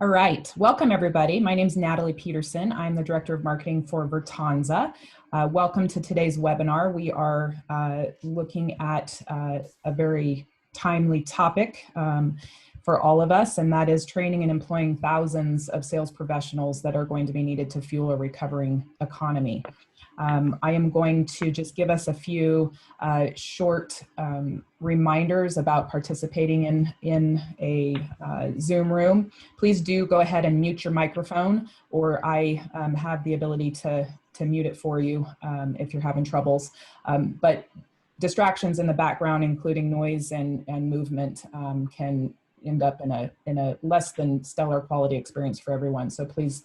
All right, welcome everybody. My name is Natalie Peterson. I'm the Director of Marketing for Virtanza. Welcome to today's webinar. We are looking at a very timely topic for all of us, and that is training and employing thousands of sales professionals that are going to be needed to fuel a recovering economy. I am going to just give us a few short reminders about participating in a Zoom room. Please do go ahead and mute your microphone, or I have the ability to mute it for you if you're having troubles. But distractions in the background, including noise and movement, can end up in a less than stellar quality experience for everyone. So please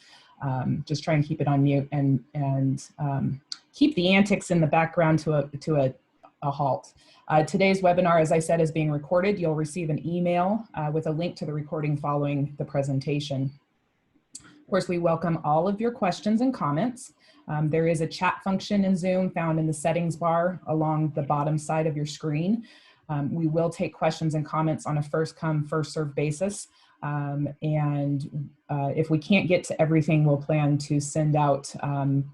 just try and keep it on mute and keep the antics in the background to a halt. Today's webinar, as I said, is being recorded. You'll receive an email with a link to the recording following the presentation. Of course, we welcome all of your questions and comments. There is a chat function in Zoom found in the settings bar along the bottom side of your screen. We will take questions and comments on a first come, first served basis. If we can't get to everything, we'll plan to send out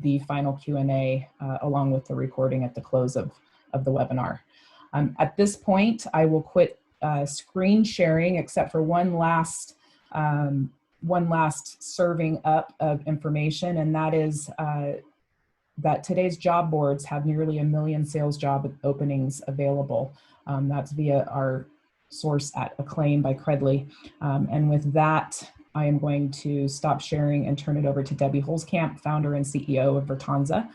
the final Q&A along with the recording at the close of the webinar. At this point, I will quit screen sharing except for one last serving up of information, and that is that today's job boards have nearly 1 million sales job openings available. That's via our source at Acclaim by Credly. And with that, I am going to stop sharing and turn it over to Debbie Holzkamp, founder and CEO of Virtanza.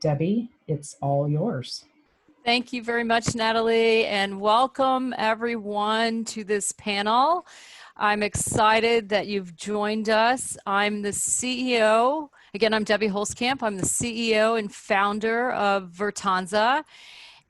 Debbie, it's all yours. Thank you very much, Natalie, and welcome everyone to this panel. I'm excited that you've joined us. I'm the CEO. Again, I'm Debbie Holzkamp. I'm the CEO and founder of Virtanza.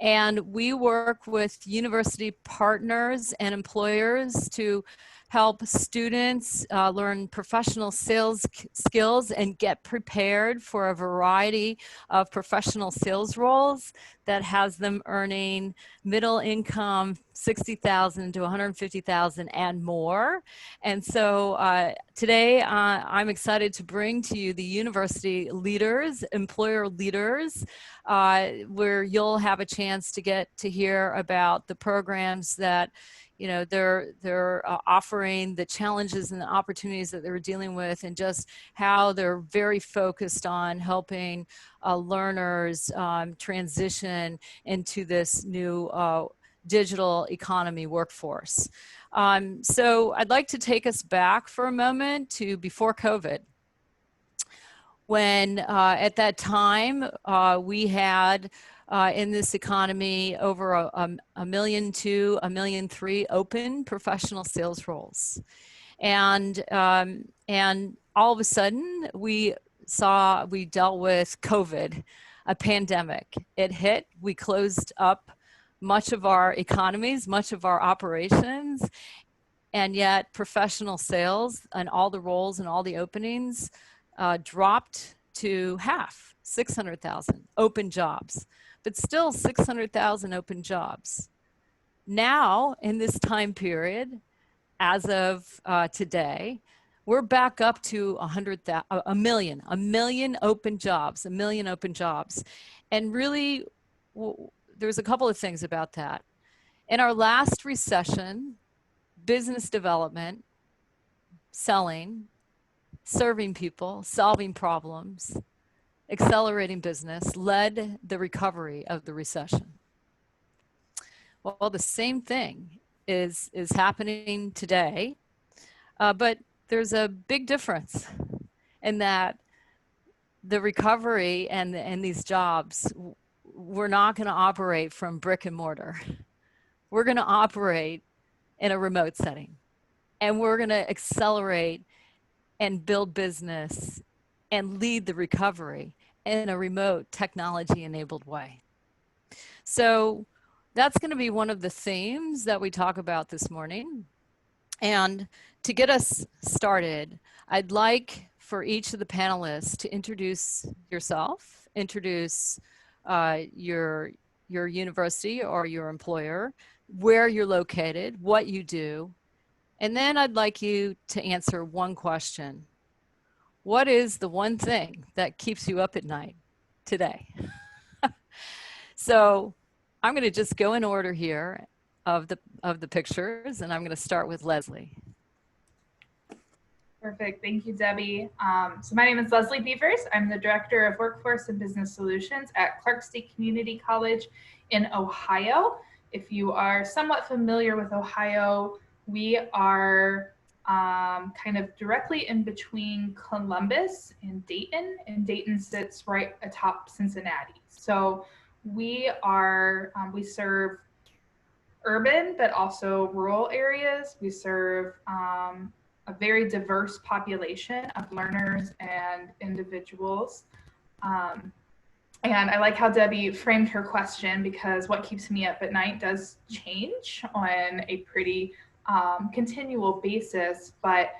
And we work with university partners and employers to help students learn professional sales skills and get prepared for a variety of professional sales roles that has them earning middle income, $60,000 to $150,000 and more. And so today I'm excited to bring to you the university leaders, employer leaders, where you'll have a chance to get to hear about the programs that they're offering, the challenges and the opportunities that they're dealing with, and just how they're very focused on helping learners transition into this new digital economy workforce. So I'd like to take us back for a moment to before COVID, when at that time we had in this economy over a million to a million three open professional sales roles. And all of a sudden we dealt with COVID, a pandemic. It hit, we closed up much of our economies, much of our operations, and yet professional sales and all the roles and all the openings dropped to half, 600,000 open jobs. But still 600,000 open jobs. Now, in this time period, as of today, we're back up to a million open jobs, And really, there's a couple of things about that. In our last recession, business development, selling, serving people, solving problems, accelerating business led the recovery of the recession. Well, the same thing is happening today, but there's a big difference in that the recovery and these jobs, we're not going to operate from brick and mortar. We're going to operate in a remote setting, and we're going to accelerate and build business and lead the recovery in a remote technology-enabled way. So that's going to be one of the themes that we talk about this morning. And to get us started, I'd like for each of the panelists to introduce yourself, introduce your university or your employer, where you're located, what you do, And then I'd like you to answer one question. What is the one thing that keeps you up at night today? So I'm going to just go in order here of the pictures, and I'm going to start with Lesli. Perfect. Thank you, Debbie. So my name is Lesli Beavers. I'm the Director of Workforce and Business Solutions at Clark State Community College in Ohio. If you are somewhat familiar with Ohio, we are kind of directly in between Columbus and Dayton sits right atop Cincinnati. So we serve urban, but also rural areas. We serve a very diverse population of learners and individuals. And I like how Debbie framed her question, because what keeps me up at night does change on a pretty continual basis. But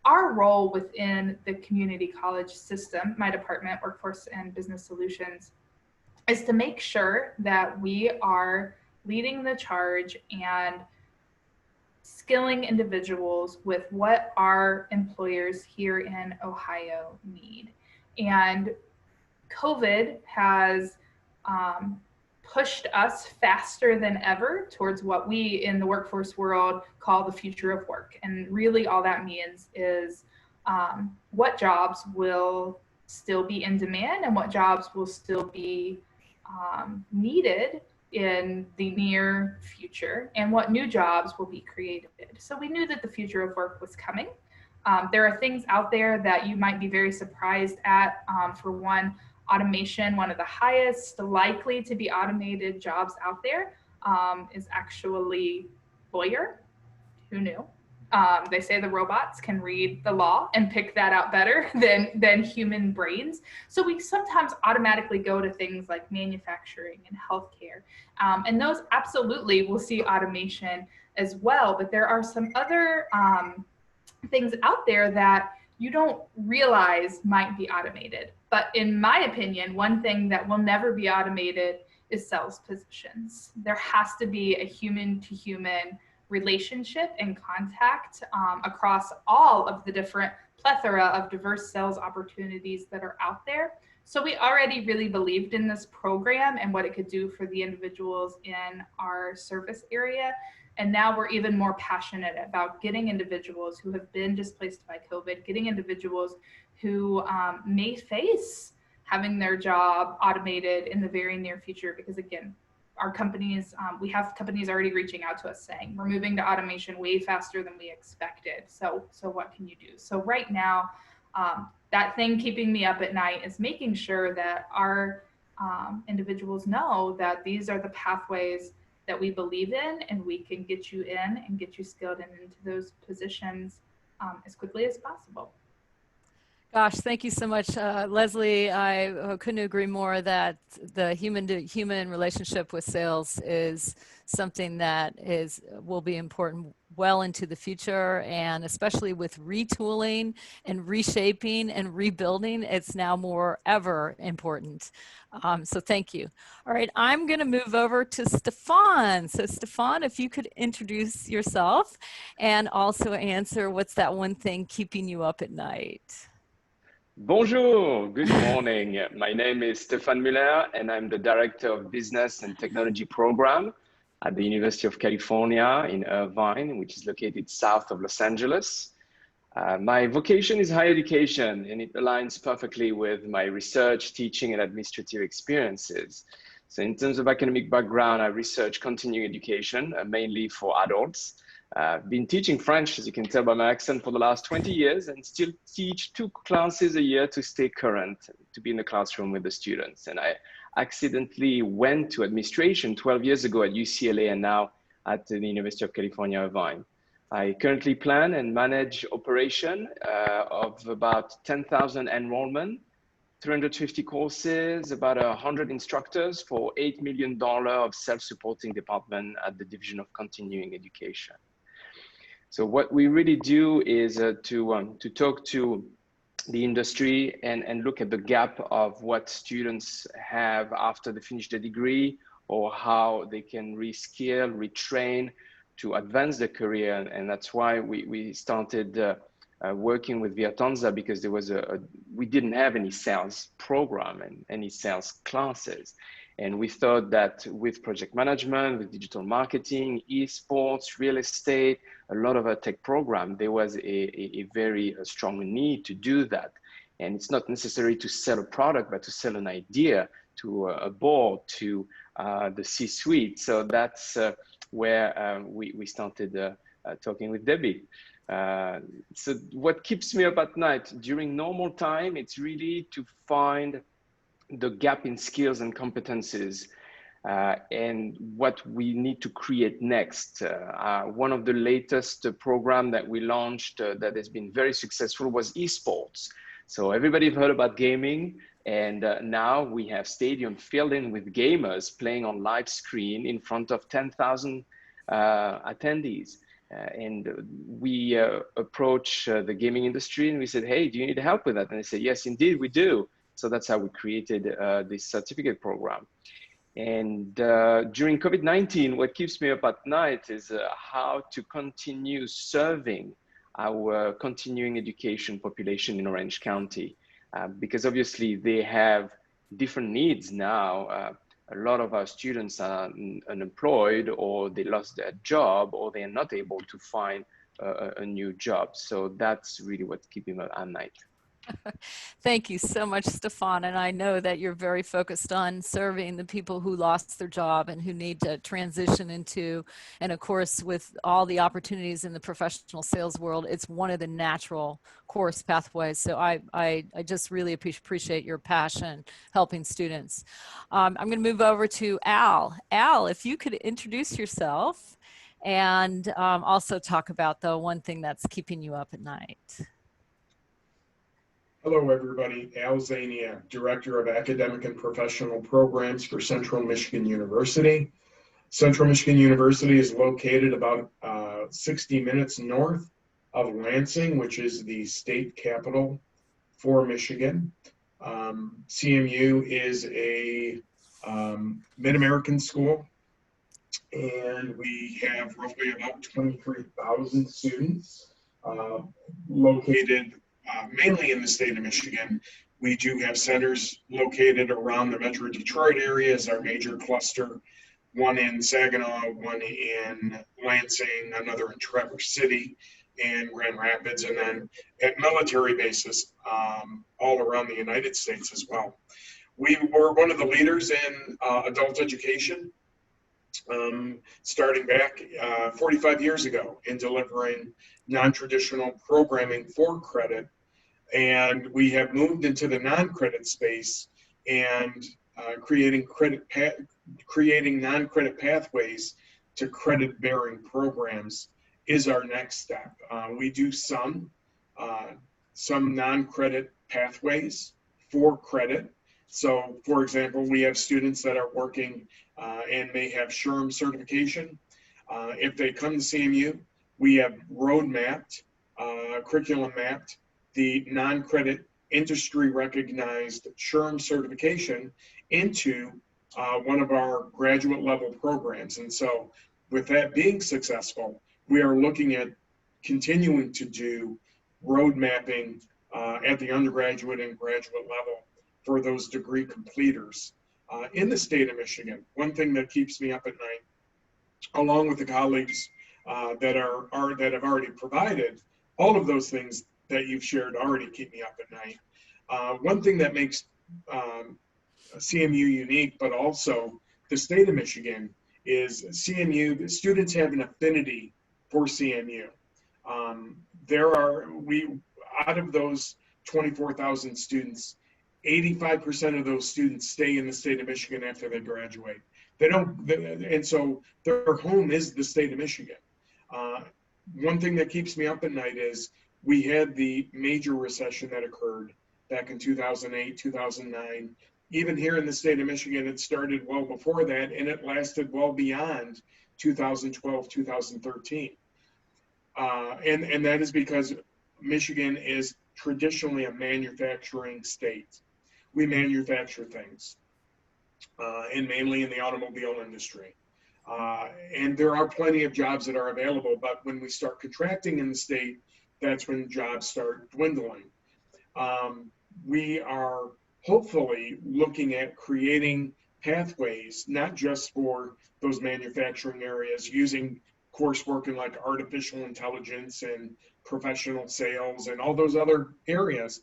our role within the community college system, my department, Workforce and Business Solutions, is to make sure that we are leading the charge and skilling individuals with what our employers here in Ohio need. And COVID has pushed us faster than ever towards what we in the workforce world call the future of work. And really all that means is what jobs will still be in demand and what jobs will still be needed in the near future, and what new jobs will be created. So we knew that the future of work was coming. There are things out there that you might be very surprised at. For one, automation, one of the highest likely to be automated jobs out there is actually lawyer. Who knew? They say the robots can read the law and pick that out better than human brains. So we sometimes automatically go to things like manufacturing and healthcare. And those absolutely will see automation as well. But there are some other things out there that you don't realize might be automated. But in my opinion, one thing that will never be automated is sales positions. There has to be a human to human relationship and contact across all of the different plethora of diverse sales opportunities that are out there. So we already really believed in this program and what it could do for the individuals in our service area. And now we're even more passionate about getting individuals who have been displaced by COVID, getting individuals who may face having their job automated in the very near future, because again, our companies, we have companies already reaching out to us saying, we're moving to automation way faster than we expected. So what can you do? So right now, that thing keeping me up at night is making sure that our individuals know that these are the pathways that we believe in, and we can get you in and get you skilled and into those positions as quickly as possible. Gosh, thank you so much, Lesli. I couldn't agree more that the human-to-human relationship with sales is something that will be important well into the future, and especially with retooling and reshaping and rebuilding, it's now more ever important. So thank you. All right, I'm going to move over to Stephane. So Stephane, if you could introduce yourself and also answer what's that one thing keeping you up at night. Bonjour, good morning. My name is Stephane Muller, and I'm the Director of Business and Technology Program at the University of California in Irvine, which is located south of Los Angeles. My vocation is higher education, and it aligns perfectly with my research, teaching, and administrative experiences. So in terms of academic background, I research continuing education, mainly for adults. I've been teaching French, as you can tell by my accent, for the last 20 years, and still teach 2 classes a year to stay current, to be in the classroom with the students. And I accidentally went to administration 12 years ago at UCLA and now at the University of California, Irvine. I currently plan and manage operation of about 10,000 enrollment, 350 courses, about 100 instructors for $8 million of self-supporting department at the Division of Continuing Education. So what we really do is to talk to the industry and look at the gap of what students have after they finish their degree, or how they can reskill, retrain advance their career. And that's why we started working with Virtanza, because there was we didn't have any sales program and any sales classes. And we thought that with project management, with digital marketing, esports, real estate, a lot of our tech program, there was a very strong need to do that. And it's not necessary to sell a product, but to sell an idea to a board, to the C-suite. So that's where we started talking with Debbie. So what keeps me up at night during normal time, it's really to find the gap in skills and competencies and what we need to create next. One of the latest program that we launched that has been very successful was esports. So everybody's heard about gaming, and now we have stadium filled in with gamers playing on live screen in front of 10,000 attendees. And we approach the gaming industry and we said, hey, do you need help with that? And they said, yes, indeed, we do. So that's how we created this certificate program. And during COVID-19, what keeps me up at night is how to continue serving our continuing education population in Orange County, because obviously they have different needs now. A lot of our students are unemployed, or they lost their job, or they are not able to find a new job. So that's really what's keeping me at night. Thank you so much, Stephane. And I know that you're very focused on serving the people who lost their job and who need to transition into, and of course, with all the opportunities in the professional sales world, it's one of the natural course pathways. So I just really appreciate your passion helping students. I'm going to move over to Al. Al, if you could introduce yourself and also talk about the one thing that's keeping you up at night. Hello, everybody. Al Zainea, Director of Academic and Professional Programs for Central Michigan University. Central Michigan University is located about 60 minutes north of Lansing, which is the state capital for Michigan. CMU is a mid-American school, and we have roughly about 23,000 students located mainly in the state of Michigan. We do have centers located around the Metro Detroit area as our major cluster, one in Saginaw, one in Lansing, another in Traverse City and Grand Rapids, and then at military bases all around the United States as well. We were one of the leaders in adult education, starting back 45 years ago in delivering non-traditional programming for credit. And we have moved into the non-credit space and creating non-credit pathways to credit-bearing programs is our next step. We do some non-credit pathways for credit. So, for example, we have students that are working and may have SHRM certification. If they come to CMU, we have road-mapped, curriculum mapped, the non-credit industry recognized SHRM certification into one of our graduate level programs. And so with that being successful, we are looking at continuing to do road mapping at the undergraduate and graduate level for those degree completers in the state of Michigan. One thing that keeps me up at night, along with the colleagues that have already provided all of those things that you've shared already keep me up at night. One thing that makes CMU unique, but also the state of Michigan, is CMU, the students have an affinity for CMU. Out of those 24,000 students, 85% of those students stay in the state of Michigan after they graduate. And so their home is the state of Michigan. One thing that keeps me up at night is we had the major recession that occurred back in 2008, 2009. Even here in the state of Michigan, it started well before that, and it lasted well beyond 2012, 2013. And that is because Michigan is traditionally a manufacturing state. We manufacture things, and mainly in the automobile industry. And there are plenty of jobs that are available, but when we start contracting in the state, that's when jobs start dwindling. We are hopefully looking at creating pathways, not just for those manufacturing areas, using coursework in like artificial intelligence and professional sales and all those other areas.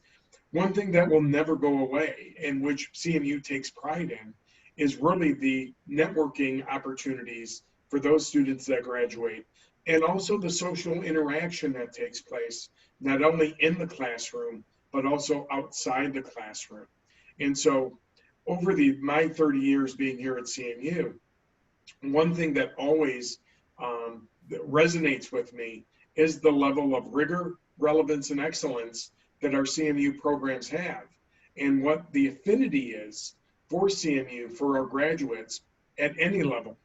One thing that will never go away, and which CMU takes pride in, is really the networking opportunities for those students that graduate, and also the social interaction that takes place, not only in the classroom, but also outside the classroom. And so over my 30 years being here at CMU, one thing that always that resonates with me is the level of rigor, relevance, and excellence that our CMU programs have, and what the affinity is for CMU for our graduates at any level,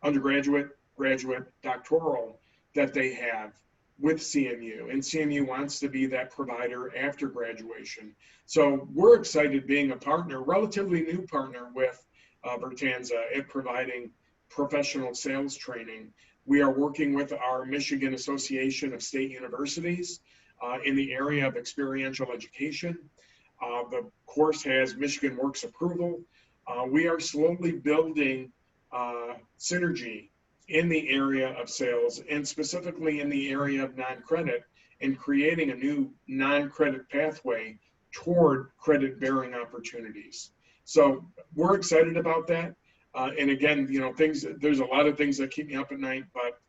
undergraduate, graduate, doctoral, that they have with CMU. And CMU wants to be that provider after graduation. So we're excited being a partner, relatively new partner with Virtanza at providing professional sales training. We are working with our Michigan Association of State Universities in the area of experiential education. The course has Michigan Works approval. We are slowly building synergy in the area of sales, and specifically in the area of non-credit, and creating a new non-credit pathway toward credit-bearing opportunities. So we're excited about that. And again, there's a lot of things that keep me up at night, but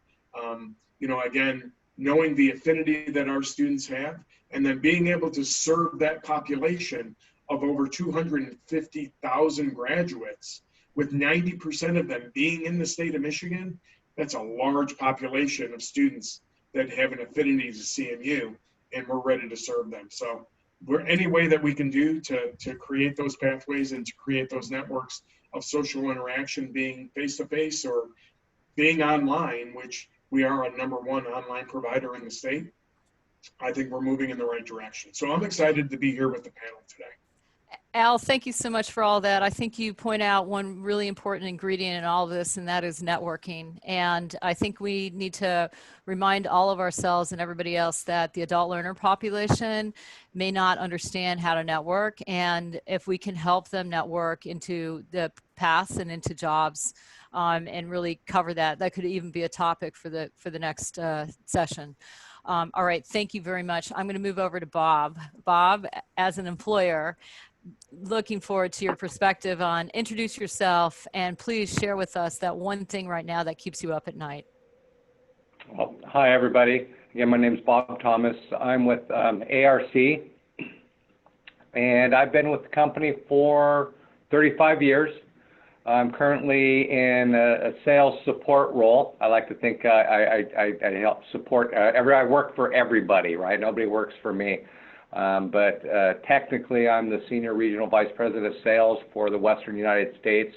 again, knowing the affinity that our students have, and then being able to serve that population of over 250,000 graduates, with 90% of them being in the state of Michigan, that's a large population of students that have an affinity to CMU, and we're ready to serve them. So any way that we can do to create those pathways and to create those networks of social interaction, being face-to-face or being online, which we are a #1 online provider in the state, I think we're moving in the right direction. So I'm excited to be here with the panel today. Al, thank you so much for all that. I think you point out one really important ingredient in all of this, and that is networking. And I think we need to remind all of ourselves and everybody else that the adult learner population may not understand how to network. And if we can help them network into the paths and into jobs, and really cover that, that could even be a topic for the next session. All right, thank you very much. I'm going to move over to Bob. Bob, as an employer, looking forward to your perspective on introduce yourself, and please share with us that one thing right now that keeps you up at night. Well, hi, everybody. Again, my name is Bob Thomas. I'm with ARC, and I've been with the company for 35 years. I'm currently in a sales support role. I like to think I help support, I work for everybody, right? Nobody works for me. But technically, I'm the Senior Regional Vice President of Sales for the Western United States.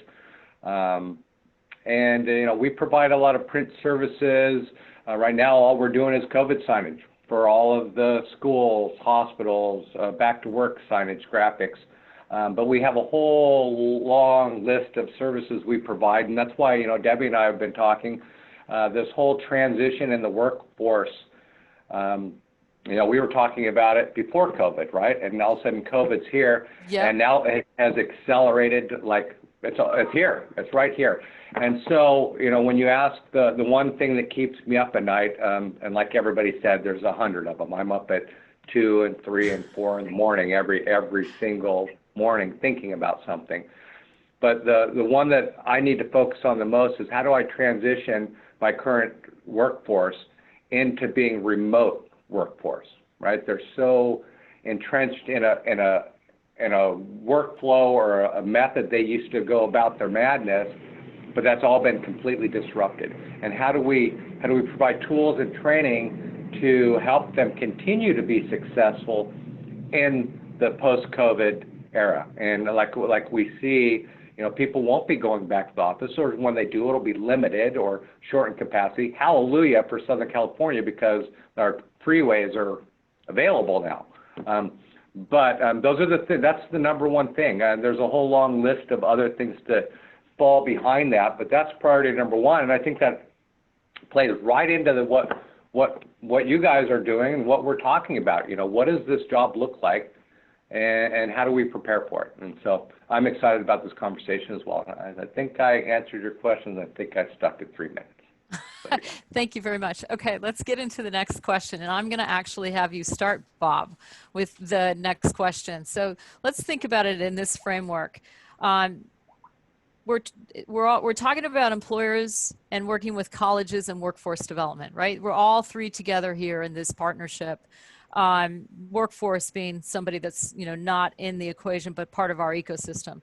We provide a lot of print services. Right now, all we're doing is COVID signage for all of the schools, hospitals, back to work signage, graphics. But we have a whole long list of services we provide, and that's why, Debbie and I have been talking, this whole transition in the workforce. We were talking about it before COVID, right? And all of a sudden COVID's here, yep. And now it has accelerated, like it's here, it's right here. And so, when you ask the one thing that keeps me up at night, and like everybody said, there's 100 of them. I'm up at 2 and 3 and 4 in the morning, every single morning thinking about something. But the one that I need to focus on the most is how do I transition my current workforce into being remote workforce, right? They're so entrenched in a workflow or a method they used to go about their madness, but that's all been completely disrupted. And how do we provide tools and training to help them continue to be successful in the post-COVID era? And like we see, people won't be going back to the office, or when they do, it'll be limited or short in capacity. Hallelujah for Southern California, because our freeways are available now. Those are that's the #1 thing. There's a whole long list of other things fall behind that, but that's priority number one. And I think that plays right into what you guys are doing and what we're talking about. You know, what does this job look like, and how do we prepare for it? And so I'm excited about this conversation as well. I think I answered your questions. I think I stuck at 3 minutes. Thank you very much. Okay, let's get into the next question. And I'm going to actually have you start, Bob, with the next question. So let's think about it in this framework. We're talking about employers and working with colleges and workforce development, right? We're all three together here in this partnership. Workforce being somebody that's, you know, not in the equation, but part of our ecosystem.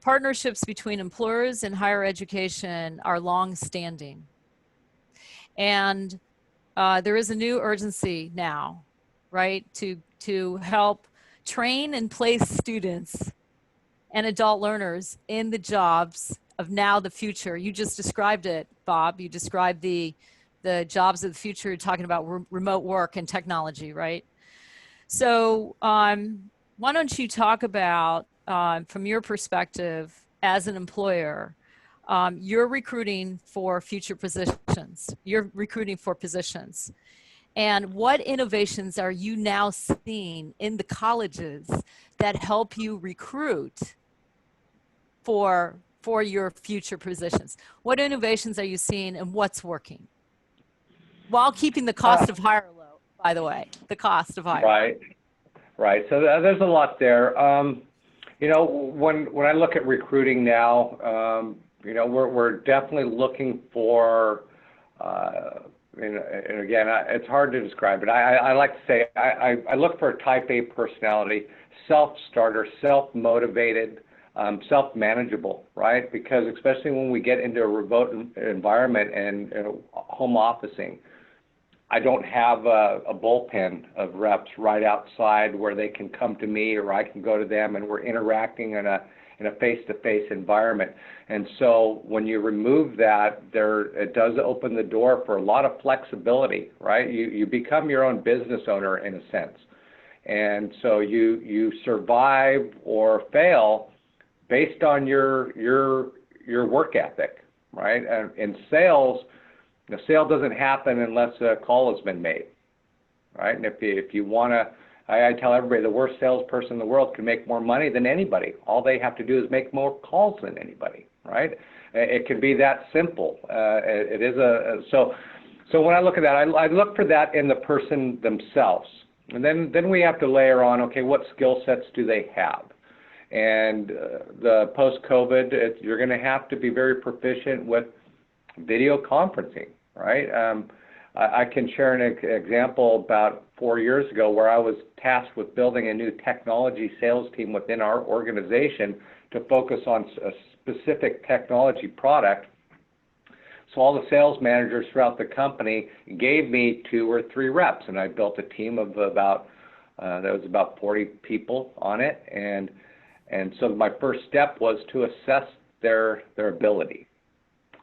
Partnerships between employers and higher education are long-standing. And there is a new urgency now, right, to help train and place students and adult learners in the jobs of now the future. You just described it, Bob. You described the jobs of the future. You're talking about remote work and technology, right? So why don't you talk about, from your perspective as an employer, you're recruiting for future positions. You're recruiting for positions. And what innovations are you now seeing in the colleges that help you recruit for your future positions? What innovations are you seeing and what's working? While keeping the cost of hire low, by the way, the cost of hire. Right. So there's a lot there. You know, when I look at recruiting now, you know, we're definitely looking for, and again, it's hard to describe, but I like to say I look for a type A personality, self-starter, self-motivated, self-manageable, right? Because especially when we get into a remote environment and home officing, I don't have a bullpen of reps right outside where they can come to me or I can go to them, and we're interacting in a face-to-face environment. And so when you remove that, it does open the door for a lot of flexibility, right? You become your own business owner in a sense. And so you survive or fail based on your work ethic, right? And in sales, the sale doesn't happen unless a call has been made, right? And if you want to, I tell everybody the worst salesperson in the world can make more money than anybody. All they have to do is make more calls than anybody, right? It can be that simple. It is so when I look at that, I look for that in the person themselves. And then we have to layer on, okay, what skill sets do they have? And the post-COVID, you're going to have to be very proficient with video conferencing, right? I can share an example about 4 years ago where I was tasked with building a new technology sales team within our organization to focus on a specific technology product. So all the sales managers throughout the company gave me 2 or 3 reps, and I built a team of about 40 people on it. And so my first step was to assess their ability.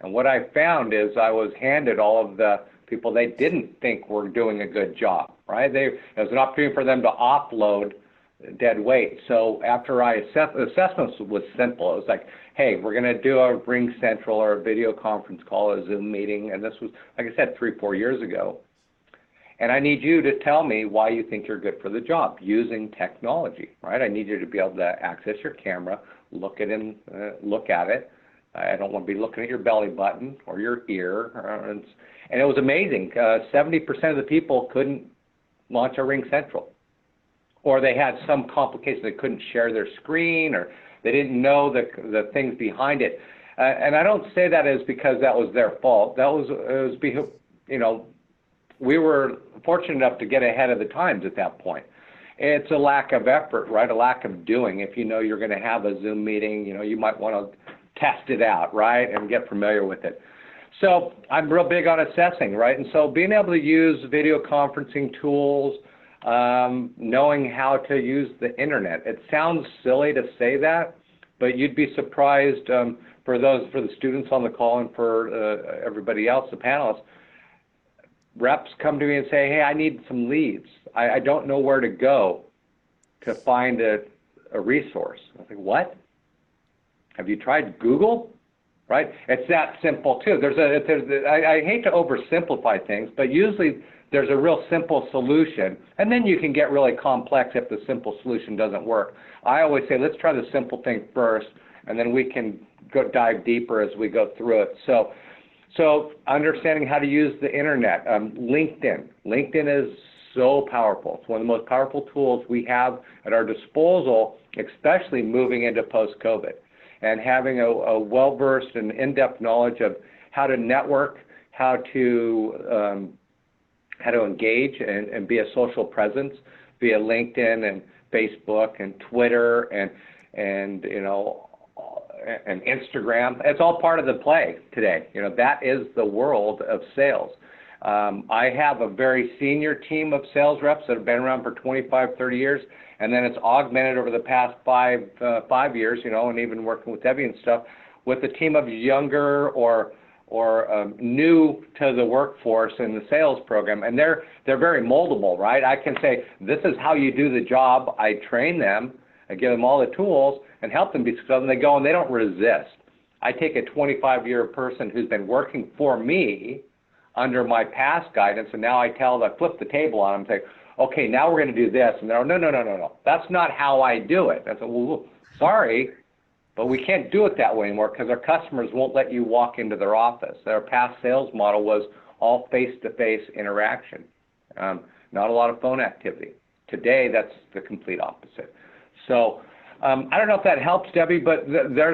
And what I found is I was handed all of the people they didn't think were doing a good job, right? It was an opportunity for them to offload dead weight. So after the assessment was simple. It was like, hey, we're going to do a Ring Central or a video conference call, a Zoom meeting. And this was, like I said, 3-4 years ago. And I need you to tell me why you think you're good for the job using technology, right? I need you to be able to access your camera, look at it. I don't want to be looking at your belly button or your ear. And it was amazing. 70% of the people couldn't launch a Ring Central, or they had some complication. They couldn't share their screen, or they didn't know the things behind it. And I don't say that as because that was their fault. We were fortunate enough to get ahead of the times at that point. It's a lack of effort, right? A lack of doing. If you know you're going to have a Zoom meeting, you might want to test it out, right, and get familiar with it. So I'm real big on assessing, right? And so being able to use video conferencing tools, knowing how to use the internet. It sounds silly to say that, but you'd be surprised for the students on the call and for everybody else, the panelists. Reps come to me and say, hey, I need some leads. I don't know where to go to find a resource. I think, what? Have you tried Google? right? It's that simple too. I hate to oversimplify things, but usually there's a real simple solution, and then you can get really complex if the simple solution doesn't work. I always say, let's try the simple thing first, and then we can dive deeper as we go through it. So understanding how to use the internet, LinkedIn. LinkedIn is so powerful. It's one of the most powerful tools we have at our disposal, especially moving into post-COVID. And having a well-versed and in-depth knowledge of how to network, how to engage and be a social presence via LinkedIn and Facebook and Twitter and Instagram. It's all part of the play today. That is the world of sales. I have a very senior team of sales reps that have been around for 25, 30 years, and then it's augmented over the past five years, and even working with Debbie and stuff, with a team of younger or new to the workforce in the sales program, and they're very moldable, right? I can say, this is how you do the job. I train them, I give them all the tools and help them be successful, and they go and they don't resist. I take a 25-year person who's been working for me under my past guidance, and now I flip the table on them and say, okay, now we're going to do this. And they're, no, that's not how I do it. I said, well, sorry, but we can't do it that way anymore because our customers won't let you walk into their office. Their past sales model was all face-to-face interaction, not a lot of phone activity. Today, that's the complete opposite. So I don't know if that helps, Debbie, but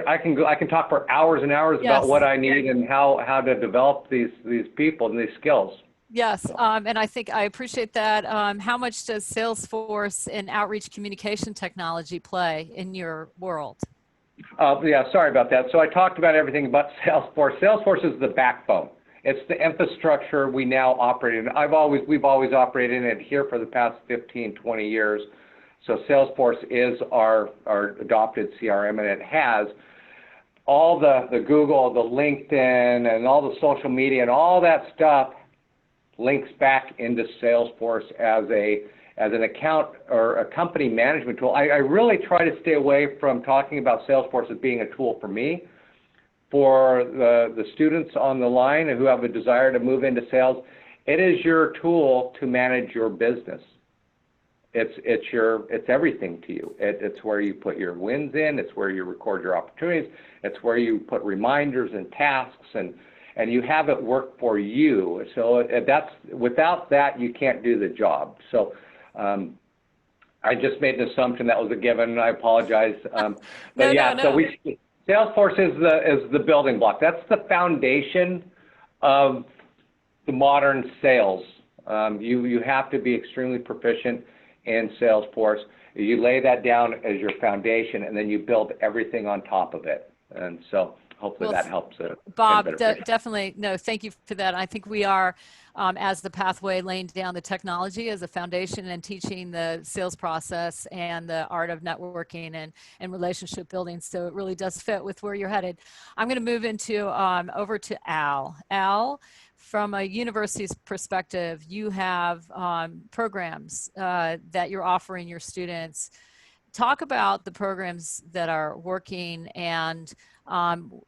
I can talk for hours and hours about what I need and how to develop these people and these skills. Yes, and I think I appreciate that. How much does Salesforce and outreach communication technology play in your world? Yeah, sorry about that. So I talked about everything about Salesforce. Salesforce is the backbone. It's the infrastructure we now operate in. We've always operated in it here for the past 15, 20 years. So Salesforce is our adopted CRM, and it has all the Google, the LinkedIn, and all the social media, and all that stuff links back into Salesforce as an account or a company management tool. I really try to stay away from talking about Salesforce as being a tool for me. For the students on the line who have a desire to move into sales, it is your tool to manage your business. It's everything to you. It's where you put your wins in. It's where you record your opportunities. It's where you put reminders and tasks, and you have it work for you. So without that, you can't do the job. So I just made an assumption that was a given, and I apologize. But so Salesforce is the building block. That's the foundation of the modern sales. You have to be extremely proficient in Salesforce. You lay that down as your foundation, and then you build everything on top of it. And so hopefully that helps. Bob, definitely. No, thank you for that. I think we are, as the pathway, laying down the technology as a foundation and teaching the sales process and the art of networking and relationship building. So it really does fit with where you're headed. I'm going to move into over to Al. Al, from a university's perspective, you have programs that you're offering your students. Talk about the programs that are working and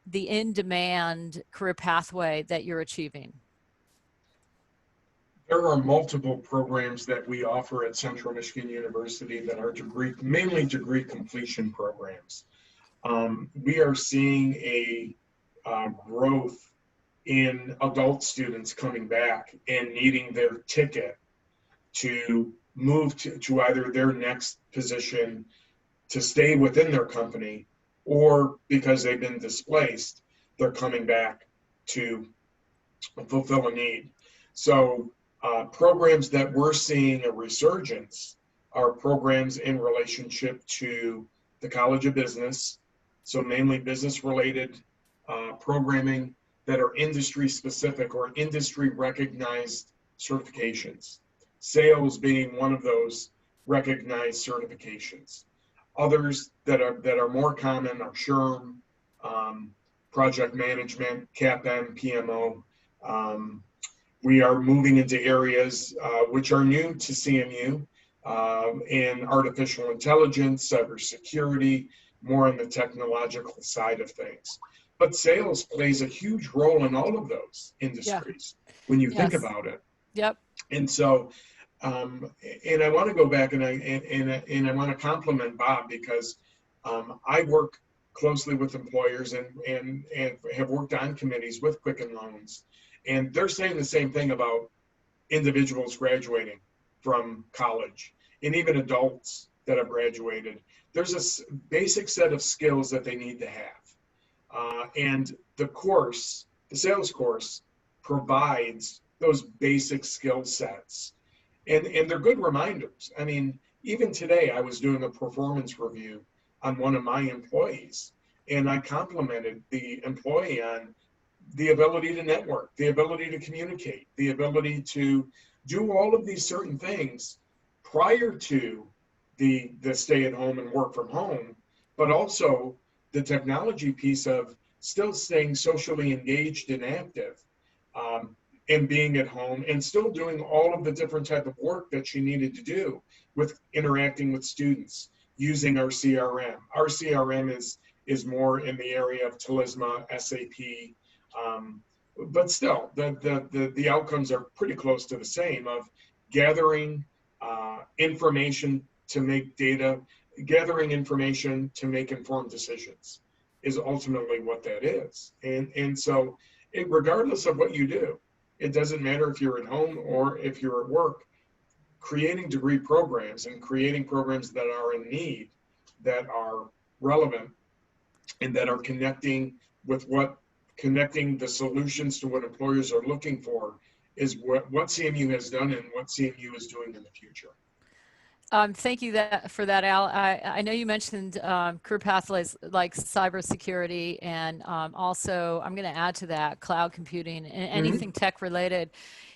the in-demand career pathway that you're achieving. There are multiple programs that we offer at Central Michigan University that are mainly degree completion programs. We are seeing a growth in adult students coming back and needing their ticket to move to either their next position, to stay within their company, or because they've been displaced, they're coming back to fulfill a need. So programs that we're seeing a resurgence are programs in relationship to the College of Business, so mainly business-related programming that are industry-specific or industry-recognized certifications. Sales being one of those recognized certifications. Others that are more common are SHRM, project management, CAPM, PMO. We are moving into areas which are new to CMU in artificial intelligence, cybersecurity, more on the technological side of things. but sales plays a huge role in all of those industries when you think about it. Yep. And so, and I want to go back and I want to compliment Bob, because I work closely with employers and have worked on committees with Quicken Loans, and they're saying the same thing about individuals graduating from college, and even adults that have graduated. There's a basic set of skills that they need to have, and the sales course provides those basic skill sets, and they're good reminders. I mean, even today I was doing a performance review on one of my employees, and I complimented the employee on the ability to network, the ability to communicate, the ability to do all of these certain things prior to the stay at home and work from home, but also the technology piece of still staying socially engaged and active, and being at home and still doing all of the different type of work that she needed to do with interacting with students using our CRM. Our CRM is more in the area of Talisma, SAP, but still the outcomes are pretty close to the same of gathering information to make data, gathering information to make informed decisions is ultimately what that is. And so regardless of what you do, it doesn't matter if you're at home or if you're at work, creating degree programs and creating programs that are in need, that are relevant, and that are connecting the solutions to what employers are looking for is what CMU has done and what CMU is doing in the future. Thank you for that, Al. I know you mentioned career pathways like cybersecurity, and also I'm going to add to that cloud computing and anything tech related.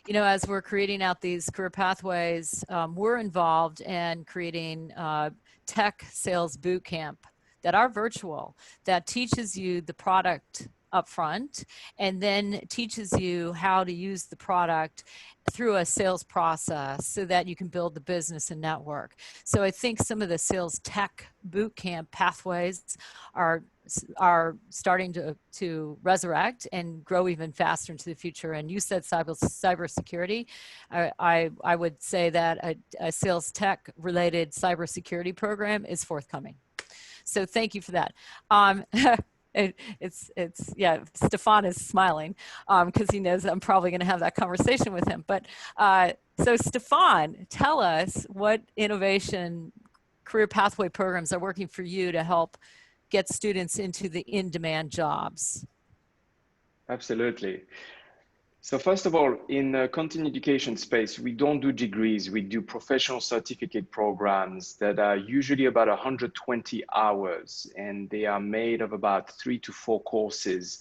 You know, as we're creating out these career pathways, we're involved in creating tech sales boot camp that are virtual, that teaches you the product up front and then teaches you how to use the product through a sales process so that you can build the business and network. So I think some of the sales tech boot camp pathways are starting to resurrect and grow even faster into the future. And you said cybersecurity. I would say that a sales tech related cybersecurity program is forthcoming. So thank you for that. Yeah, Stephane is smiling because he knows I'm probably going to have that conversation with him. But so Stephane, tell us what innovation career pathway programs are working for you to help get students into the in-demand jobs. Absolutely. So first of all, in the continuing education space, we don't do degrees, we do professional certificate programs that are usually about 120 hours, and they are made of about 3 to 4 courses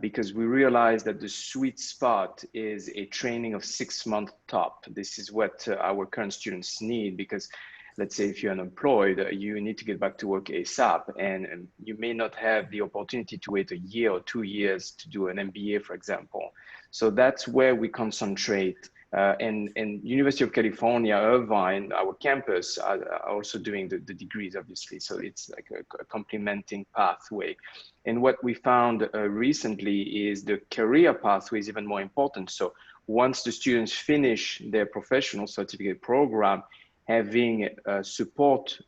because we realize that the sweet spot is a training of 6 months top. This is what our current students need, because let's say if you're unemployed, you need to get back to work ASAP, and you may not have the opportunity to wait a year or 2 years to do an MBA, for example. So that's where we concentrate. And University of California, Irvine, our campus are also doing the degrees, obviously. So it's like a complementing pathway. And what we found recently is the career pathway is even more important. So once the students finish their professional certificate program, having support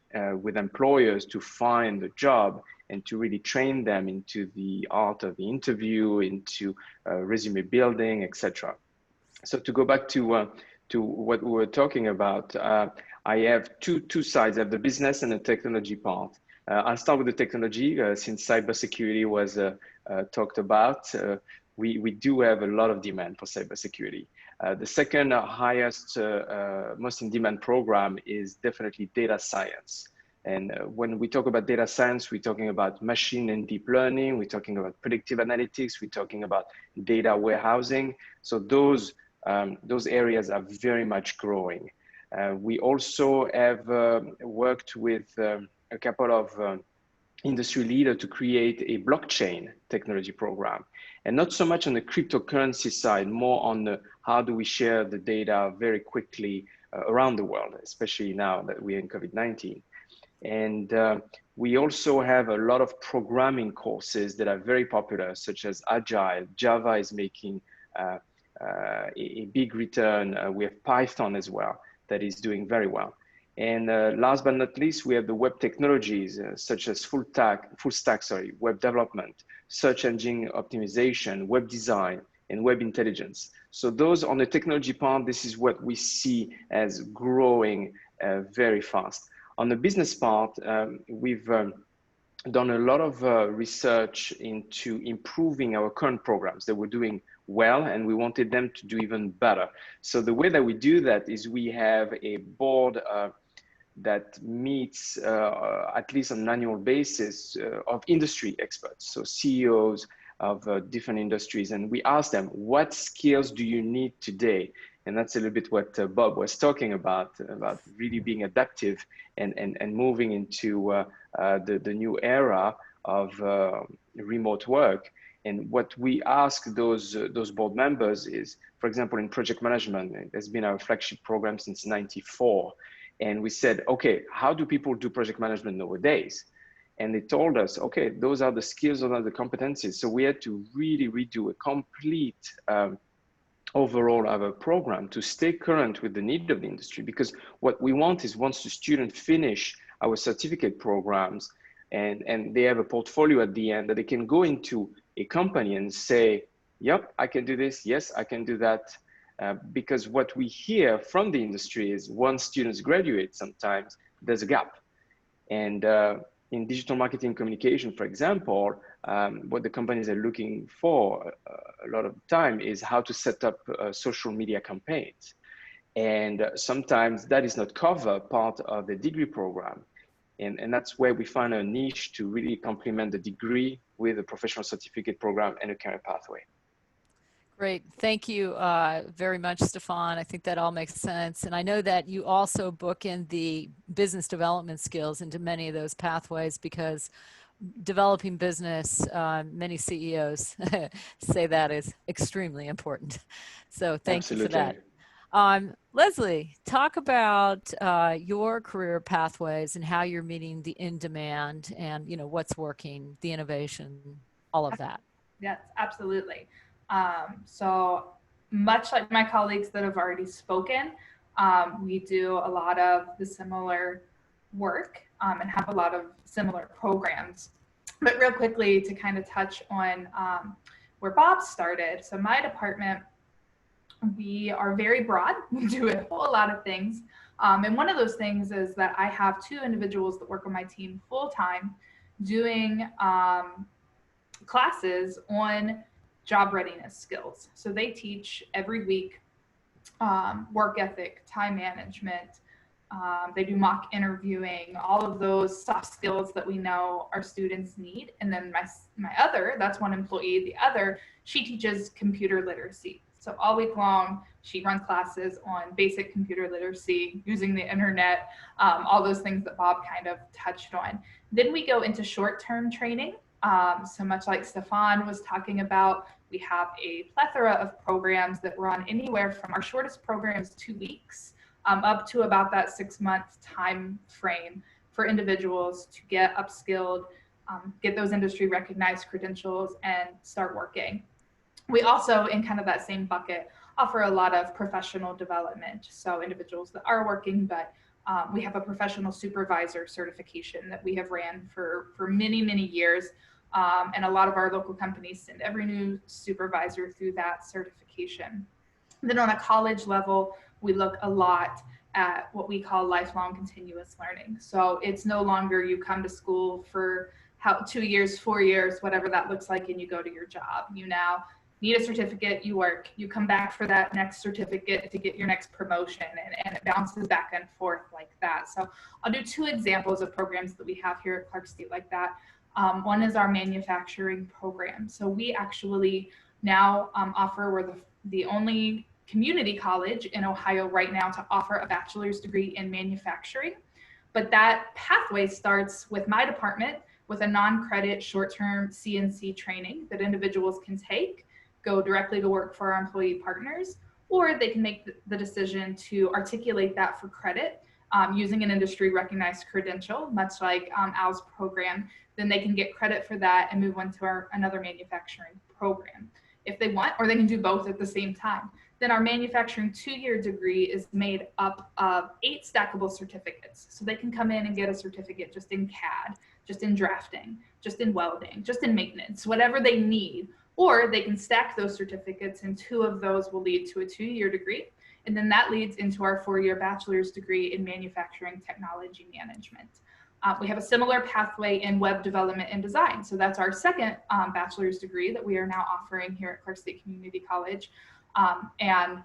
with employers to find a job and to really train them into the art of the interview, into resume building, etc. So to go back to what we were talking about, I have two sides. I have the business and the technology part. I'll start with the technology since cybersecurity was talked about. We do have a lot of demand for cybersecurity. The second highest, most in-demand program is definitely data science. And when we talk about data science, we're talking about machine and deep learning, we're talking about predictive analytics, we're talking about data warehousing. So those areas are very much growing. We also have worked with a couple of industry leaders to create a blockchain technology program. And not so much on the cryptocurrency side, more on the how do we share the data very quickly around the world, especially now that we're in COVID-19. And we also have a lot of programming courses that are very popular, such as Agile. Java is making a big return. We have Python as well that is doing very well. And last but not least, we have the web technologies such as full stack, web development, search engine optimization, web design, and web intelligence. So those on the technology part, this is what we see as growing very fast. On the business part, we've done a lot of research into improving our current programs that were doing well, and we wanted them to do even better. So the way that we do that is we have a board that meets at least on an annual basis of industry experts, so CEOs of different industries, and we ask them, what skills do you need today? And that's a little bit what Bob was talking about really being adaptive and moving into the new era of remote work. And what we ask those board members is, for example, in project management, it has been our flagship program since '94. And we said, okay, how do people do project management nowadays? And they told us, okay, those are the skills, those are the competencies. So we had to really redo a complete overall of a program to stay current with the need of the industry. Because what we want is once the students finish our certificate programs and they have a portfolio at the end that they can go into a company and say, yep, I can do this. Yes, I can do that. Because what we hear from the industry is once students graduate, sometimes there's a gap. And in digital marketing communication, for example, what the companies are looking for a lot of the time is how to set up social media campaigns. And sometimes that is not covered part of the degree program. And that's where we find a niche to really complement the degree with a professional certificate program and a career pathway. Great. Thank you very much, Stephane. I think that all makes sense. And I know that you also book in the business development skills into many of those pathways because developing business, many CEOs say that is extremely important. So thank you for that. Lesli, talk about your career pathways and how you're meeting the in-demand and, you know, what's working, the innovation, all of that. Yes, absolutely. So much like my colleagues that have already spoken, we do a lot of the similar work and have a lot of similar programs. But real quickly to kind of touch on where Bob started. So my department, we are very broad. We do a whole lot of things. And one of those things is that I have 2 individuals that work on my team full-time doing classes on job readiness skills. So they teach every week work ethic, time management. They do mock interviewing, all of those soft skills that we know our students need. And then my other, that's one employee, the other, she teaches computer literacy. So all week long, she runs classes on basic computer literacy, using the internet, all those things that Bob kind of touched on. Then we go into short-term training. So much like Stephane was talking about, we have a plethora of programs that run anywhere from our shortest program is 2 weeks up to about that 6-month time frame for individuals to get upskilled, get those industry recognized credentials and start working. We also, in kind of that same bucket, offer a lot of professional development. So individuals that are working, but we have a professional supervisor certification that we have ran for many, many years. And a lot of our local companies send every new supervisor through that certification. Then on a college level, we look a lot at what we call lifelong continuous learning. So it's no longer you come to school for 2 years, 4 years, whatever that looks like, and you go to your job. You now need a certificate, you work, you come back for that next certificate to get your next promotion, and it bounces back and forth like that. So I'll do 2 examples of programs that we have here at Clark State like that. One is our manufacturing program. So we actually now offer, we're the only community college in Ohio right now to offer a bachelor's degree in manufacturing. But that pathway starts with my department with a non-credit short-term CNC training that individuals can take, go directly to work for our employee partners, or they can make the decision to articulate that for credit using an industry recognized credential, much like Al's program, then they can get credit for that and move on to another manufacturing program if they want, or they can do both at the same time. Then our manufacturing 2-year degree is made up of 8 stackable certificates. So they can come in and get a certificate just in CAD, just in drafting, just in welding, just in maintenance, whatever they need. Or they can stack those certificates, and 2 of those will lead to a 2-year degree. And then that leads into our 4-year bachelor's degree in manufacturing technology management. We have a similar pathway in web development and design. So that's our second bachelor's degree that we are now offering here at Clark State Community College. And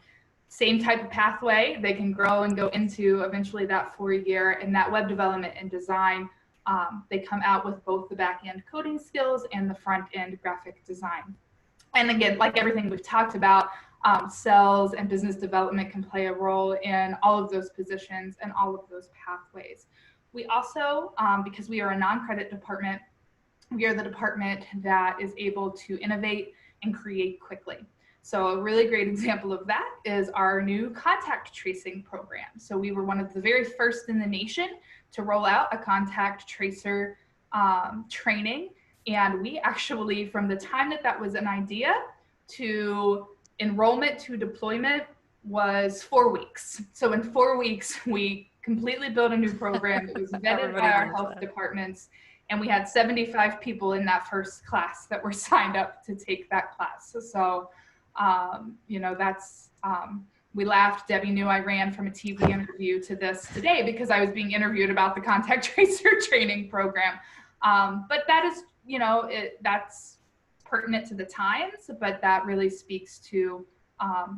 same type of pathway, they can grow and go into eventually that 4-year. And that web development and design, they come out with both the back-end coding skills and the front-end graphic design. And again, like everything we've talked about, sales and business development can play a role in all of those positions and all of those pathways. We also, because we are a non-credit department, we are the department that is able to innovate and create quickly. So a really great example of that is our new contact tracing program. So we were one of the very first in the nation to roll out a contact tracer training. And we actually, from the time that was an idea to enrollment to deployment, was 4 weeks. So in 4 weeks, we completely built a new program. It was vetted by our health departments, and we had 75 people in that first class that were signed up to take that class. So, you know, that's, we laughed. Debbie knew I ran from a TV interview to this today because I was being interviewed about the contact tracer training program. But that is, you know, that's pertinent to the times, but that really speaks to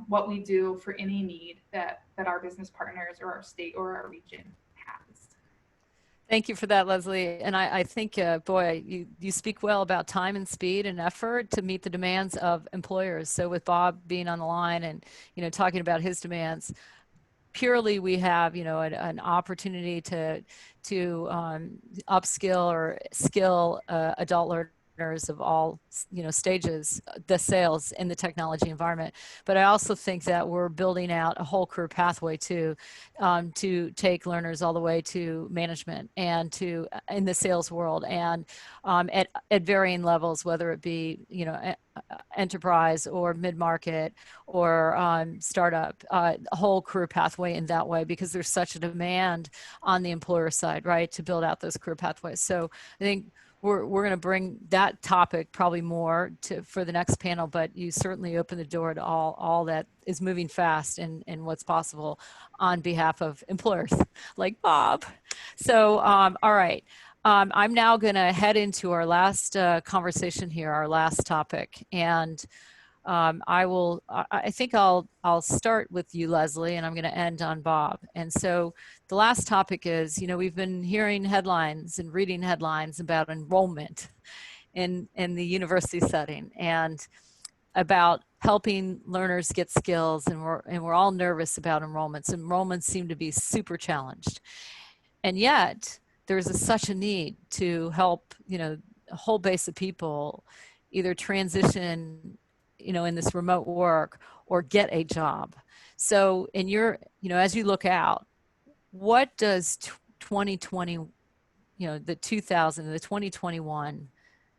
what we do for any need that our business partners or our state or our region has. Thank you for that, Leslie. And I think, boy, you speak well about time and speed and effort to meet the demands of employers. So with Bob being on the line and, you know, talking about his demands, purely we have, you know, an opportunity to upskill or skill adult learners of all, you know, stages, the sales in the technology environment. But I also think that we're building out a whole career pathway to take learners all the way to management and to in the sales world and at varying levels, whether it be, you know, enterprise or mid-market or startup, a whole career pathway in that way, because there's such a demand on the employer side, right, to build out those career pathways. So I think we're going to bring that topic probably more for the next panel, but you certainly open the door to all that is moving fast and what's possible on behalf of employers like Bob. So, all right. I'm now going to head into our last conversation here, our last topic. And I think I'll start with you, Leslie, and I'm going to end on Bob. And so the last topic is, you know, we've been hearing headlines and reading headlines about enrollment in the university setting and about helping learners get skills. And we're all nervous about enrollments. Enrollments seem to be super challenged. And yet there's such a need to help, you know, a whole base of people either transition, you know, in this remote work or get a job. So in your, you know, as you look out, what does 2020, you know, the 2021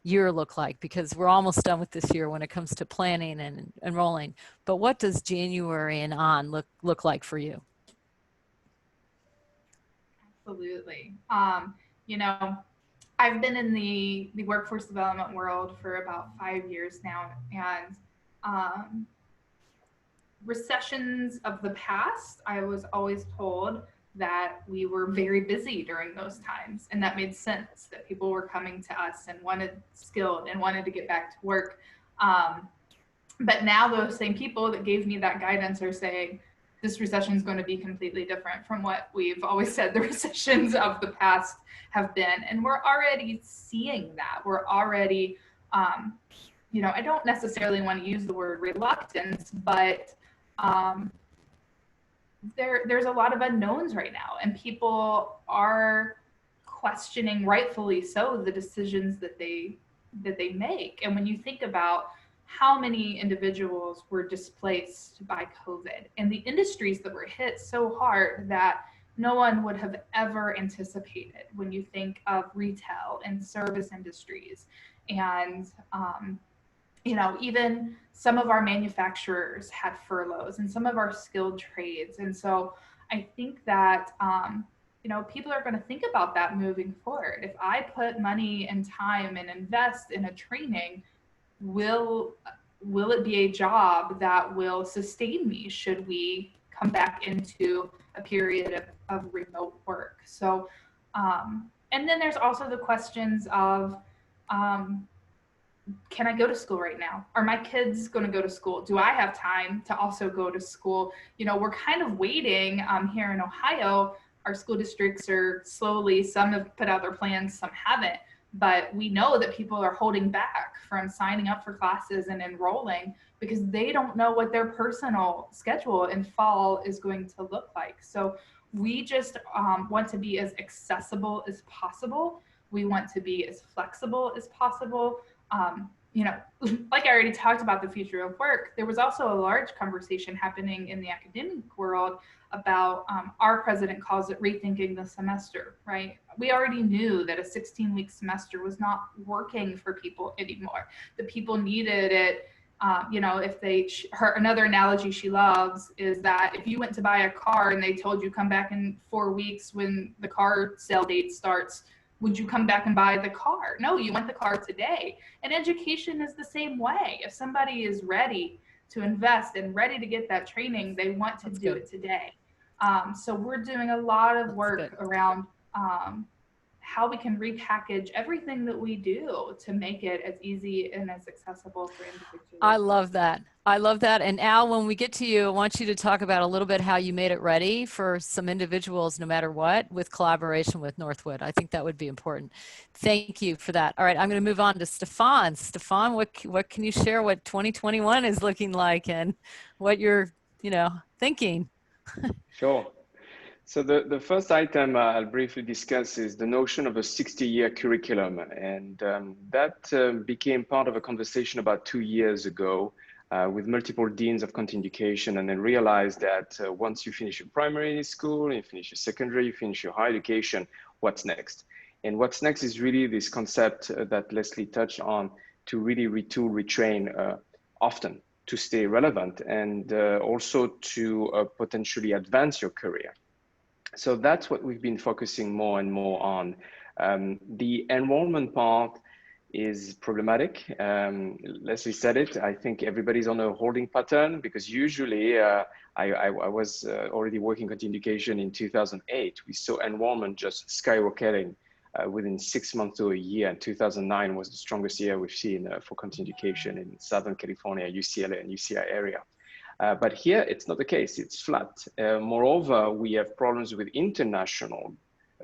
year look like? Because we're almost done with this year when it comes to planning and enrolling, but what does January and on look like for you? Absolutely. You know, I've been in the workforce development world for about 5 years now, and recessions of the past, I was always told that we were very busy during those times, and that made sense, that people were coming to us and wanted skilled and wanted to get back to work. But now those same people that gave me that guidance are saying this recession is going to be completely different from what we've always said the recessions of the past have been. And we're already seeing that. We're already, you know, I don't necessarily want to use the word reluctance, but there's a lot of unknowns right now, and people are questioning, rightfully so, the decisions that they make. And when you think about how many individuals were displaced by COVID and the industries that were hit so hard that no one would have ever anticipated when you think of retail and service industries. And, you know, even some of our manufacturers had furloughs and some of our skilled trades. And so I think that, you know, people are going to think about that moving forward. If I put money and time and invest in a training, will it be a job that will sustain me should we come back into a period of remote work? So, and then there's also the questions of, can I go to school right now? Are my kids going to go to school? Do I have time to also go to school? You know, we're kind of waiting here in Ohio. Our school districts are slowly, some have put out their plans, some haven't. But we know that people are holding back from signing up for classes and enrolling because they don't know what their personal schedule in fall is going to look like. So we just want to be as accessible as possible. We want to be as flexible as possible. You know, like I already talked about the future of work, there was also a large conversation happening in the academic world about, our president calls it rethinking the semester, right? We already knew that a 16-week semester was not working for people anymore. The people needed it. You know, if they, another analogy she loves is that if you went to buy a car and they told you come back in 4 weeks when the car sale date starts, would you come back and buy the car? No, you want the car today. And education is the same way. If somebody is ready to invest and ready to get that training, they want to do it today. So we're doing a lot of work around how we can repackage everything that we do to make it as easy and as accessible for individuals. I love that. I love that. And Al, when we get to you, I want you to talk about a little bit how you made it ready for some individuals, no matter what, with collaboration with Northwood. I think that would be important. Thank you for that. All right, I'm going to move on to Stephane. Stephane, what can you share what 2021 is looking like and what you're, you know, thinking? Sure. So the first item I'll briefly discuss is the notion of a 60-year curriculum. And that became part of a conversation about 2 years ago with multiple deans of continuing education, and then realized that once you finish your primary school, you finish your secondary, you finish your higher education, what's next? And what's next is really this concept that Lesli touched on, to really retool, retrain often to stay relevant, and also to potentially advance your career. So that's what we've been focusing more and more on. The enrollment part is problematic. Lesli said it. I think everybody's on a holding pattern, because usually I was already working continuing education in 2008. We saw enrollment just skyrocketing within 6 months to a year. And 2009 was the strongest year we've seen for continuing education in Southern California, UCLA and UCI area. But here, it's not the case, it's flat. Moreover, we have problems with international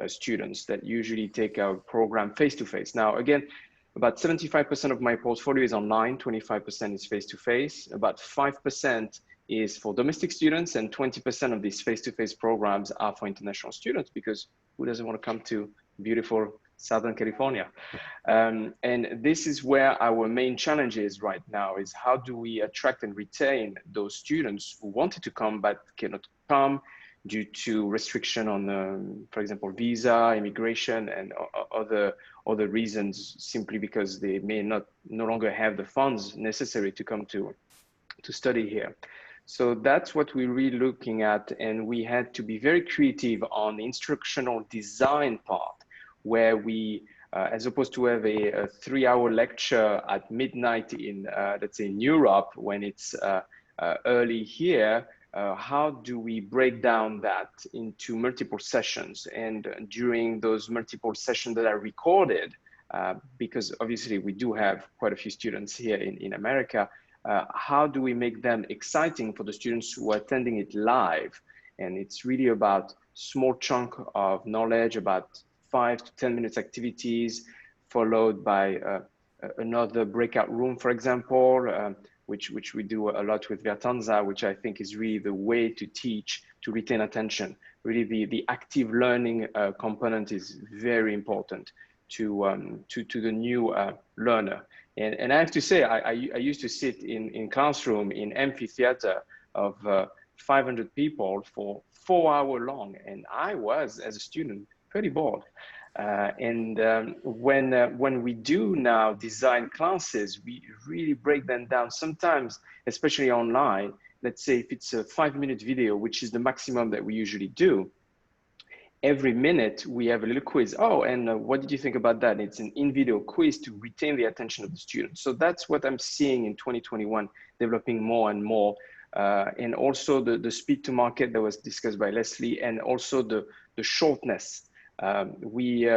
students that usually take our program face-to-face. Now, again, about 75% of my portfolio is online, 25% is face-to-face, about 5% is for domestic students, and 20% of these face-to-face programs are for international students, because who doesn't want to come to beautiful Southern California? And this is where our main challenge is right now, is how do we attract and retain those students who wanted to come but cannot come due to restriction on, for example, visa, immigration, and other reasons, simply because they may no longer have the funds necessary to come to study here. So that's what we're really looking at, and we had to be very creative on the instructional design part, where we, as opposed to have a 3-hour lecture at midnight in, let's say, in Europe, when it's early here, how do we break down that into multiple sessions? And during those multiple sessions that are recorded, because obviously we do have quite a few students here in America, how do we make them exciting for the students who are attending it live? And it's really about small chunk of knowledge, about 5 to 10 minutes activities, followed by another breakout room, for example, which we do a lot with Virtanza, which I think is really the way to teach, to retain attention. Really, the active learning component is very important to the new learner. And I have to say, I used to sit in classroom in amphitheater of 500 people for 4 hours long. And I was, as a student, pretty bored. When we do now design classes, we really break them down. Sometimes, especially online, let's say if it's a 5-minute video, which is the maximum that we usually do, every minute we have a little quiz. Oh, and what did you think about that? It's an in-video quiz to retain the attention of the student. So that's what I'm seeing in 2021, developing more and more. And also the speed to market that was discussed by Lesli, and also the shortness. We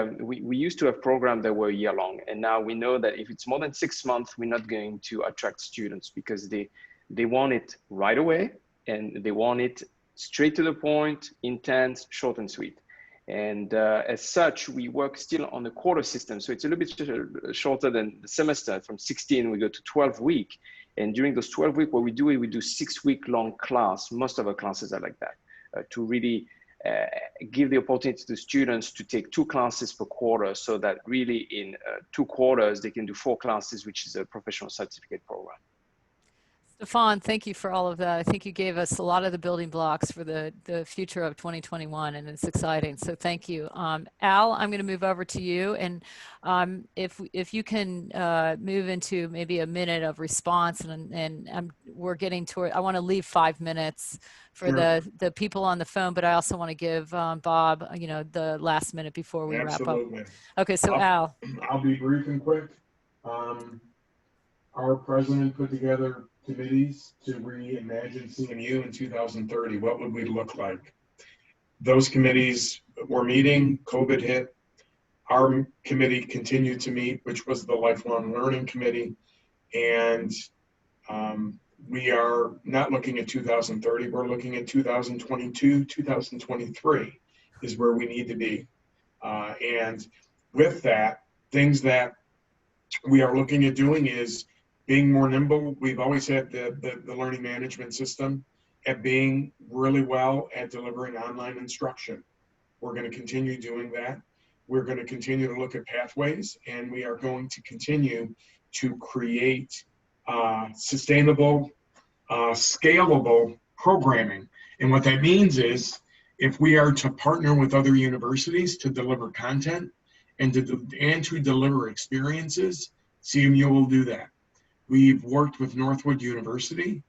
used to have programs that were a year long, and now we know that if it's more than 6 months, we're not going to attract students because they want it right away, and they want it straight to the point, intense, short and sweet. And as such, we work still on the quarter system. So it's a little bit shorter than the semester. From 16, we go to 12 week. And during those 12 weeks, what we do is we do 6-week long class. Most of our classes are like that, to really give the opportunity to students to take 2 classes per quarter, so that really in 2 quarters, they can do 4 classes, which is a professional certificate program. Stephane, thank you for all of that. I think you gave us a lot of the building blocks for the future of 2021, and it's exciting. So thank you. Al, I'm going to move over to you. And if you can move into maybe a minute of response, and we're getting toward, I want to leave 5 minutes for Sure. the people on the phone, but I also want to give Bob, the last minute before we wrap up. Okay, so Al. I'll be brief and quick. Our president put together committees to reimagine CMU in 2030. What would we look like? Those committees were meeting, COVID hit. Our committee continued to meet, which was the Lifelong Learning Committee. And we are not looking at 2030, we're looking at 2022, 2023 is where we need to be. And with that, things that we are looking at doing is being more nimble. We've always had the learning management system at being really well at delivering online instruction. We're going to continue doing that. We're going to continue to look at pathways, and we are going to continue to create sustainable, scalable programming. And what that means is, if we are to partner with other universities to deliver content and to deliver experiences, CMU will do that. We've worked with Northwood University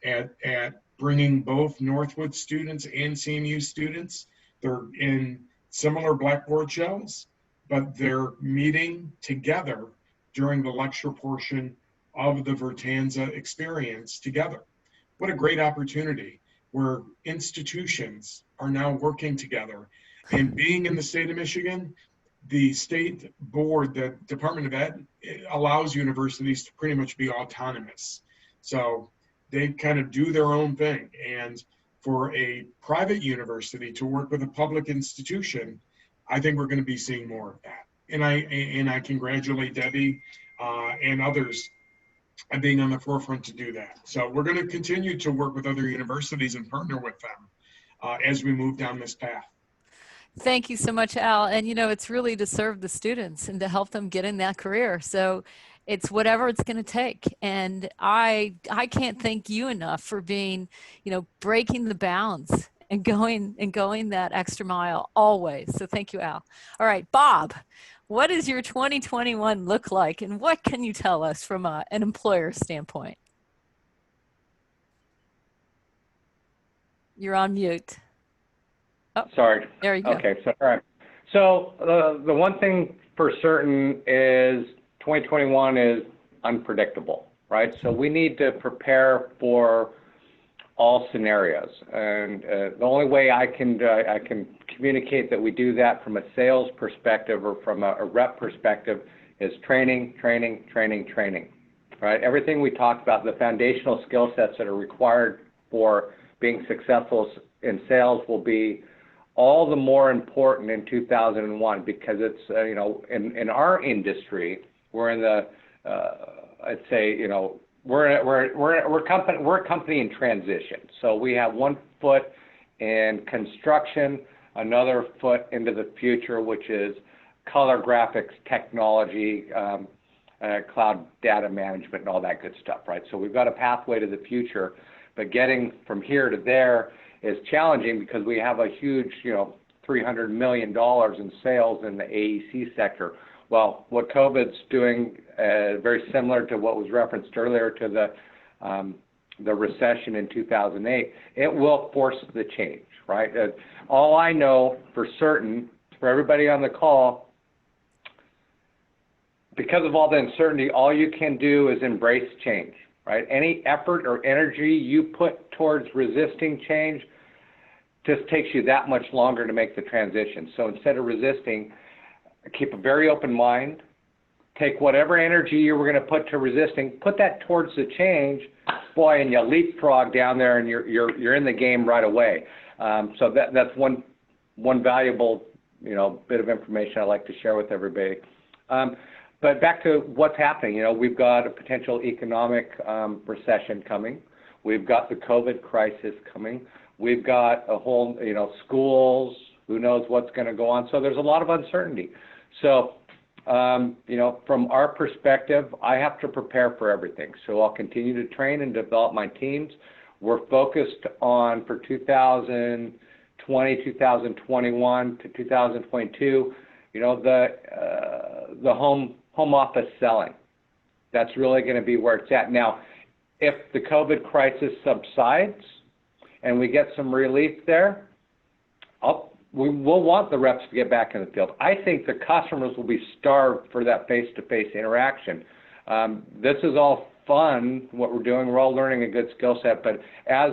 at bringing both Northwood students and CMU students. They're in similar Blackboard shells, but they're meeting together during the lecture portion of the Virtanza experience together. What a great opportunity where institutions are now working together. And being in the state of Michigan, the state board, the Department of Ed, allows universities to pretty much be autonomous. So they kind of do their own thing. And for a private university to work with a public institution, I think we're going to be seeing more of that. And I congratulate Debbie and others on being on the forefront to do that. So we're going to continue to work with other universities and partner with them as we move down this path. Thank you so much, Al. And it's really to serve the students and to help them get in that career. So it's whatever it's going to take. And I can't thank you enough for being, breaking the bounds and going that extra mile always. So thank you, Al. All right, Bob, what does your 2021 look like, and what can you tell us from an employer standpoint? You're on mute. Oh, sorry. There you go. Okay, so all right. So the one thing for certain is 2021 is unpredictable, right? So we need to prepare for all scenarios, and the only way I can communicate that we do that from a sales perspective or from a rep perspective is training, training, training, training, right? Everything we talked about, the foundational skill sets that are required for being successful in sales will be all the more important in 2001 because it's, in our industry, we're in the, I'd say, we're a company in transition. So we have one foot in construction, another foot into the future, which is color graphics technology, cloud data management, and all that good stuff, right? So we've got a pathway to the future. but getting from here to there is challenging because we have a huge, $300 million in sales in the AEC sector. Well, what COVID's doing, very similar to what was referenced earlier to the recession in 2008, it will force the change, right? All I know for certain, for everybody on the call, because of all the uncertainty, all you can do is embrace change, right? Any effort or energy you put towards resisting change just takes you that much longer to make the transition. So instead of resisting, keep a very open mind, take whatever energy you were going to put to resisting, put that towards the change, boy, and you leapfrog down there and you're in the game right away. So that's one valuable, bit of information I'd like to share with everybody. But back to what's happening, we've got a potential economic recession coming. We've got the COVID crisis coming. We've got a whole, schools, who knows what's going to go on. So there's a lot of uncertainty. So, from our perspective, I have to prepare for everything. So I'll continue to train and develop my teams. We're focused on, for 2020, 2021 to 2022, the home office selling. That's really going to be where it's at. Now, if the COVID crisis subsides and we get some relief there, we'll want the reps to get back in the field. I think the customers will be starved for that face-to-face interaction. This is all fun, what we're doing. We're all learning a good skill set, but as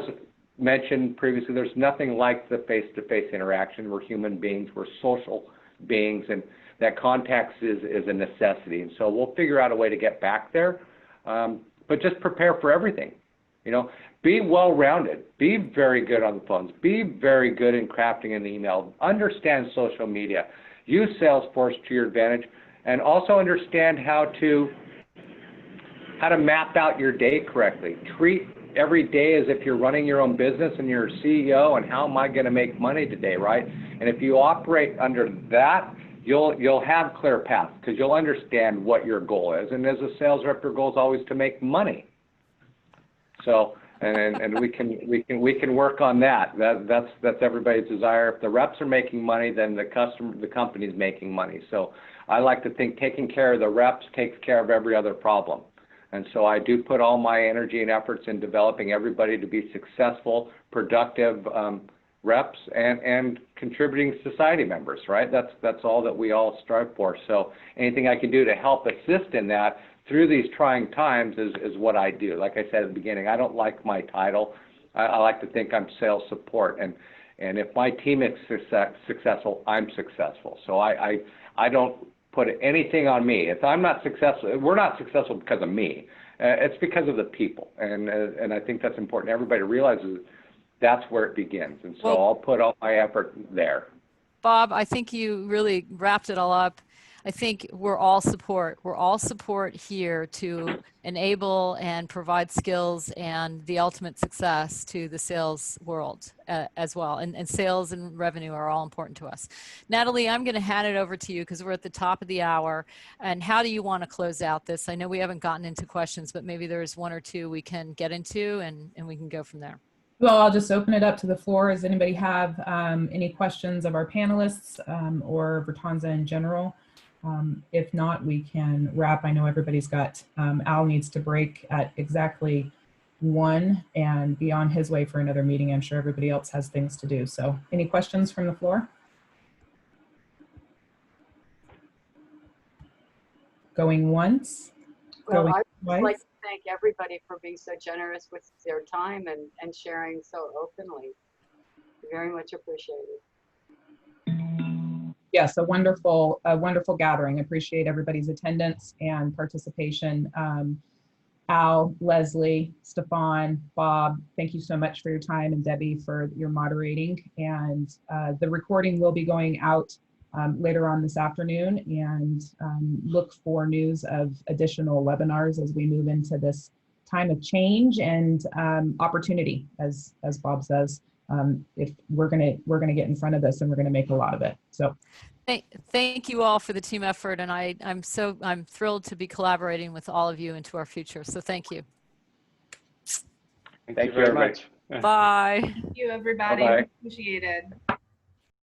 mentioned previously, there's nothing like the face-to-face interaction. We're human beings, we're social beings, and that contact is a necessity. And so we'll figure out a way to get back there, but just prepare for everything. Be well-rounded, be very good on the phones, be very good in crafting an email, understand social media, use Salesforce to your advantage, and also understand how to map out your day correctly. Treat every day as if you're running your own business and you're a CEO, and how am I going to make money today, right? And if you operate under that, you'll have clear paths because you'll understand what your goal is. And as a sales rep, your goal is always to make money. So, and we can work on that. That's everybody's desire. If the reps are making money, then the company's making money. So I like to think taking care of the reps takes care of every other problem. And so I do put all my energy and efforts in developing everybody to be successful, productive reps and contributing society members, right? That's all that we all strive for. So anything I can do to help assist in that through these trying times is what I do. Like I said at the beginning, I don't like my title. I like to think I'm sales support. And if my team is successful, I'm successful. So I don't put anything on me. If I'm not successful, we're not successful because of me. It's because of the people. And I think that's important. Everybody realizes that's where it begins. And so I'll put all my effort there. Bob, I think you really wrapped it all up. I think we're all support. We're all support here to enable and provide skills and the ultimate success to the sales world as well. And sales and revenue are all important to us. Natalie, I'm going to hand it over to you because we're at the top of the hour. And how do you want to close out this? I know we haven't gotten into questions, but maybe there's one or two we can get into and we can go from there. Well, I'll just open it up to the floor. Does anybody have any questions of our panelists or Virtanza in general? If not, we can wrap. I know everybody's got, Al needs to break at exactly 1 and be on his way for another meeting. I'm sure everybody else has things to do. So any questions from the floor? Going once? Well, going I twice? would like to thank everybody for being so generous with their time and sharing so openly. Very much appreciated. Yes, a wonderful gathering. Appreciate everybody's attendance and participation. Al, Leslie, Stephane, Bob, thank you so much for your time, and Debbie for your moderating. And the recording will be going out later on this afternoon, and look for news of additional webinars as we move into this time of change and opportunity, as Bob says. If we're gonna get in front of this, and we're gonna make a lot of it. So thank you all for the team effort, and I'm thrilled to be collaborating with all of you into our future. So thank you. Thank you very much. Bye. Thank you, everybody. Bye-bye. Appreciate it.